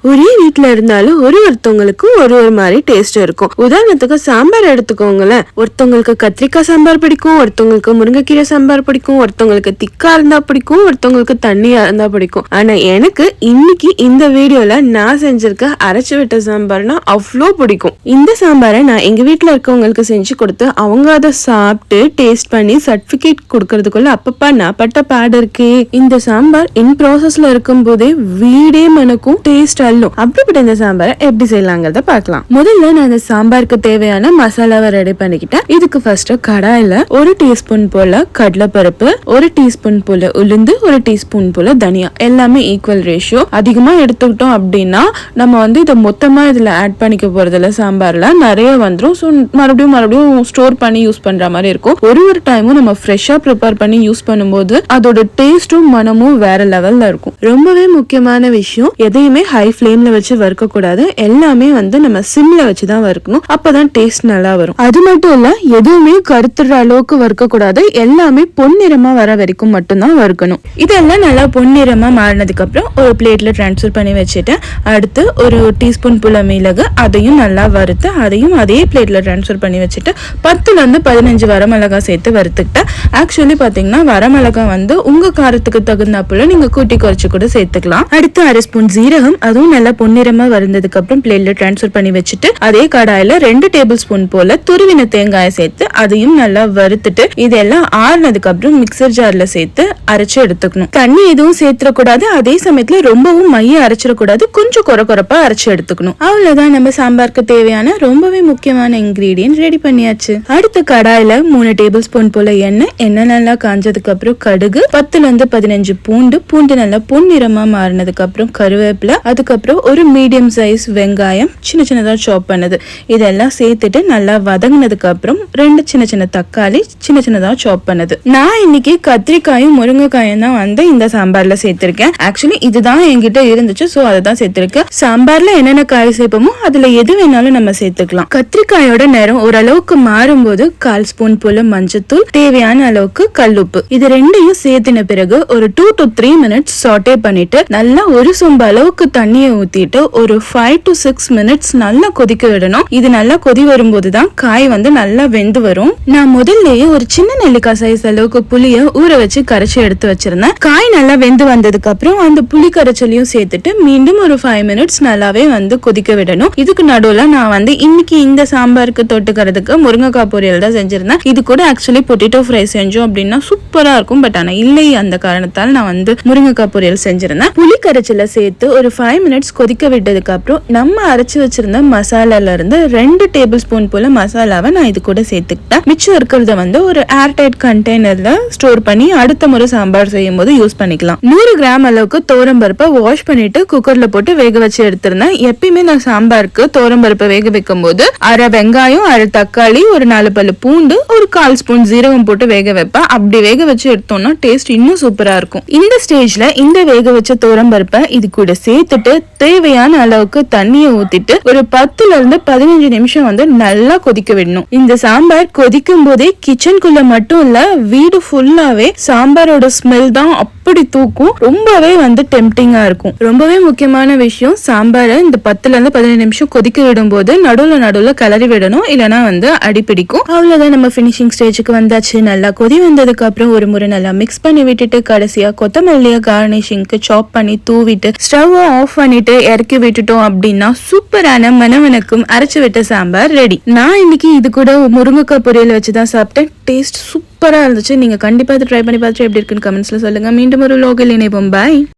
ஒரே வீட்டுல இருந்தாலும் ஒருத்தவங்களுக்கு ஒரு மாதிரி டேஸ்ட் இருக்கும். உதாரணத்துக்கு சாம்பார் எடுத்துக்கோங்களேன். ஒருத்தவங்களுக்கு கத்திரிக்காய் சாம்பார் பிடிக்கும், ஒருத்தவங்களுக்கு முருங்கைக்கீரை சாம்பார் பிடிக்கும், ஒருத்தவங்களுக்கு திக்கா இருந்தா பிடிக்கும், ஒருத்தவங்களுக்கு தண்ணியா இருந்தா பிடிக்கும். ஆனா எனக்கு இன்னைக்கு இந்த வீடியோல நான் செஞ்சிருக்க அரைச்சு விட்ட சாம்பார்னா அவ்வளோ பிடிக்கும். இந்த சாம்பாரை நான் எங்க வீட்டுல இருக்கவங்களுக்கு செஞ்சு கொடுத்து அவங்க அதை சாப்பிட்டு டேஸ்ட் பண்ணி சர்டிபிகேட் கொடுக்கறதுக்குள்ள அப்பப்பா நான் பட்ட பாடு இருக்கே. இந்த சாம்பார் இன் ப்ராசஸ்ல இருக்கும் போதே வீடே மனக்கும் டேஸ்ட். அப்படிப்பட்ட இந்த சாம்பாரை எப்படி செய்யலாங்கிறத பார்க்கலாம். முதல்ல நான் இந்த சாம்பாருக்கு தேவையான மசாலாவை ரெடி பண்ணிக்கிட்டேன். இதுக்கு ஃபர்ஸ்ட் கடாயில 1 டீஸ்பூன் போல கடலைப்பருப்பு, 1 டீஸ்பூன் போல உளுந்து, 1 டீஸ்பூன் போல தனியா, எல்லாமே ஈக்குவல் ரேஷியோ. அதிகமா எடுத்துக்கிட்டோம் அப்படின்னா நம்ம இதை மொத்தமா இதுல ஆட் பண்ணிக்க போறதுல சாம்பார்ல நிறைய வந்துடும். ஸோ மறுபடியும் ஸ்டோர் பண்ணி யூஸ் பண்ற மாதிரி இருக்கும். ஒரு டைமும் நம்ம ஃப்ரெஷ்ஷா ப்ரிப்பேர் பண்ணி யூஸ் பண்ணும்போது அதோட டேஸ்டும் மனமும் வேற லெவல்ல இருக்கும். ரொம்பவே முக்கியமான விஷயம், எதையுமே ஹை ஃப்ளேம்ல வச்சு வறுக்க கூடாது. எல்லாமே நம்ம சிம்ல வச்சுதான் வறுக்கணும். அப்பதான் டேஸ்ட் நல்லா வரும். அது மட்டும் இல்ல, எதுவுமே கருத்துற அளவுக்கு வறுக்க கூடாது. எல்லாமே பொன்னிறமா வர வரைக்கும் மட்டும்தான் வறுக்கணும். இதெல்லாம் நல்லா பொன்னிறமா மாறினதுக்கு அப்புறம் ஒரு பிளேட்ல டிரான்ஸ்ஃபர் பண்ணி வச்சுட்டேன். அடுத்து 1 டீஸ்பூன் போல மிளகு, அதையும் நல்லா வறுத்து அதையும் அதே பிளேட்ல டிரான்ஸ்ஃபர் பண்ணி வச்சுட்டு 10ல இருந்து 15 வரமிளகாய் சேர்த்து வறுத்துக்கிட்டேன். ஆக்சுவலி பாத்தீங்கன்னா வரமிளகாய் உங்க காரத்துக்கு தகுந்தாப்புல நீங்க கூட்டி குறைச்சு கூட சேர்த்துக்கலாம். அடுத்து 1/2 ஸ்பூன் ஜீரகம், அதுவும் நல்லா பொன்னிறமா வந்ததுக்கு அப்புறம் பிளேட்ல டிரான்ஸ்ஃபர் பண்ணி வச்சுட்டு அதே கடாயில 2 டேபிள் ஸ்பூன் போல துருவின தேங்காயை சேர்த்து அதையும் நல்லா வறுத்துட்டு இதெல்லாம் ஆறுனதுக்கு அப்புறம் மிக்சர் ஜார்ல சேர்த்து அரைச்சு எடுத்துக்கணும். தண்ணி எதுவும் சேர்த்துடக்கூடாது. அதே சமயத்துல ரொம்பவும் மைய அரைச்சிடக்கூடாது. கொஞ்சம் கொரப்பா அரைச்சு எடுத்துக்கணும். அவ்வளவுதான், நம்ம சாம்பாருக்கு தேவையான ரொம்பவே முக்கியமான இன்கிரீடியன்ட் ரெடி பண்ணியாச்சு. அடுத்த கடாயில 3 டேபிள் ஸ்பூன் போல எண்ணெய் நல்லா காஞ்சதுக்கு அப்புறம் கடுகு, 10ல இருந்து 15 பூண்டு நல்லா பொன்னிறமா மாறினதுக்கு அப்புறம் கருவேப்பிலை, அதுக்கப்புறம் ஒரு மீடியம் சைஸ் வெங்காயம் சின்னதா சாப் பண்ணது, இதெல்லாம் சேர்த்துட்டு நல்லா வதங்கினதுக்கு அப்புறம் 2 சின்ன தக்காளி சின்னதா சாப் பண்ணது. நான் இன்னைக்கு கத்திரிக்காயும் முருங்கைக்காயும் தான் இந்த சாம்பார்ல சேர்த்திருக்கேன். ஆக்சுவலி இதுதான் என்கிட்ட இருந்துச்சு, சோ அதை சேர்த்திருக்கேன். சாம்பார்ல என்னென்ன காய் சேர்ப்போமோ அதுல எது வேணாலும் நம்ம சேர்த்துக்கலாம். கத்திரிக்காயோட நேரம் ஓரளவுக்கு மாறும்போது 1/4 ஸ்பூன் போல மஞ்சத்தூள், தேவையான அளவுக்கு கல்லுப்பு, இது ரெண்டையும் சேர்த்தின பிறகு ஒரு 2 to 3 மினிட்ஸ் சாட்டே பண்ணிட்டு நல்லா ஒரு சொம்பு அளவுக்கு தண்ணியை ஊத்திட்டு ஒரு 5 to 6 மினிட்ஸ் நல்லா கொதிக்க விடணும். இது நல்லா கொதி வரும்போதுதான் காய் நல்லா வெந்து வரும். நான் முதல்லயே ஒரு சின்ன நெல்லிக்காய் சைஸ் அளவுக்கு புளிய ஊற வச்சு கரைச்சி எடுத்து வச்சிருந்தேன். காய் நல்லா வெந்து வந்ததுக்கு அப்புறம் அந்த புளி கரைச்சலையும் சேர்த்துட்டு மீண்டும் ஒரு 5 மினிட்ஸ் நல்லாவே கொதிக்க விடணும். இதுக்கு நடுவுல நான் இன்னைக்கு இந்த சாம்பாருக்கு தொட்டுக்கிறதுக்கு முருங்கைக்காய் பொரியல் தான் செஞ்சிருந்தேன். இது கூட ஆக்சுவலி பொட்டேட்டோ ஃப்ரை செஞ்சோம் அப்படின்னா சூப்பரா இருக்கும். பட் ஆனா இல்லை, அந்த காரணத்தால் நான் முருங்கைக்காய் பொரியல் செஞ்சிருந்தேன். புளி கரைச்சல சேர்த்து ஒரு 5 மினிட்ஸ் கொதிக்க விட்டதுக்கு அப்புறம் நம்ம அரைச்சு வச்சிருந்த மசாலால இருந்து 2 டேபிள் ஸ்பூன் போல மசாலாவை நான் இது கூட சேர்த்துக்கிட்டேன். மிச்சம் இருக்கிறத ஒரு ஏர்டைட் கண்டெய்னர்ல ஸ்டோர் பண்ணி அடுத்த முறை சாம்பார் செய்யும் போது யூஸ் பண்ணிக்கலாம். 100 கிராம் அளவுக்கு தோரம்பருப்பை வாஷ் பண்ணிட்டு குக்கர்ல போட்டு வேக வச்சு எடுத்திருந்தேன். எப்பயுமே நான் சாம்பாருக்கு தோரம்பருப்பை வேக வைக்கும் போது 1/2 வெங்காயம், 1/2 தக்காளி, ஒரு 4 பல்லு பூண்டு, ஒரு 1/4 ஸ்பூன் ஜீரகம் போட்டு வேக வைப்பேன். அப்படி வேக வச்சு எடுத்தோம்னா டேஸ்ட் இன்னும் சூப்பரா இருக்கும். இந்த ஸ்டேஜ்ல இந்த வேக வச்ச தோரம்பருப்பை இது கூட சேர்த்துட்டு தேவையான அளவுக்கு தண்ணியை ஊத்திட்டு ஒரு 10ல இருந்து 15 நிமிஷம் நல்லா கொதிக்க விடணும். இந்த சாம்பார் கொதிக்கும் போதே கிச்சனுக்குள்ள மட்டும் இல்ல, வீடு ஃபுல்லாவே சாம்பாரோட ஸ்மெல் தான் அப்படி தூக்கும். ரொம்பவே டெம்டிங்கா இருக்கும். ரொம்பவே முக்கியமான விஷயம், சாம்பாரை இந்த 10ல இருந்து 15 நிமிஷம் கொதிக்க விடும் போது நடுவுல கிளறி விடணும், இல்லைன்னா அடிப்பிடிக்கும். அவ்வளவுதான், நம்ம பினிஷிங் ஸ்டேஜுக்கு வந்தாச்சு. நல்லா கொதி வந்ததுக்கு அப்புறம் ஒரு முறை நல்லா மிக்ஸ் பண்ணி விட்டுட்டு கடைசியா கொத்தமல்லிய கார்னிஷிங்க்கு சாப் பண்ணி தூவிட்டு ஸ்டவ் ஆஃப் பண்ணிட்டு இறக்கி விட்டுட்டோம் அப்படின்னா சூப்பரான மணமணக்கும் அரைச்சு விட்ட சாம்பார் ரெடி. நான் இன்னைக்கு இது கூட முருங்கைக்காய் பொரியல் வச்சுதான் சாப்பிட்டேன். டேஸ்ட் சூப்பரா இருந்துச்சு. நீங்க கண்டிப்பா ட்ரை பண்ணி பார்த்துட்டு எப்படி இருக்குன்னு கமெண்ட்ஸ்ல சொல்லுங்க. மீண்டும் ஒரு லோகல் இணைப்போம். பாய்.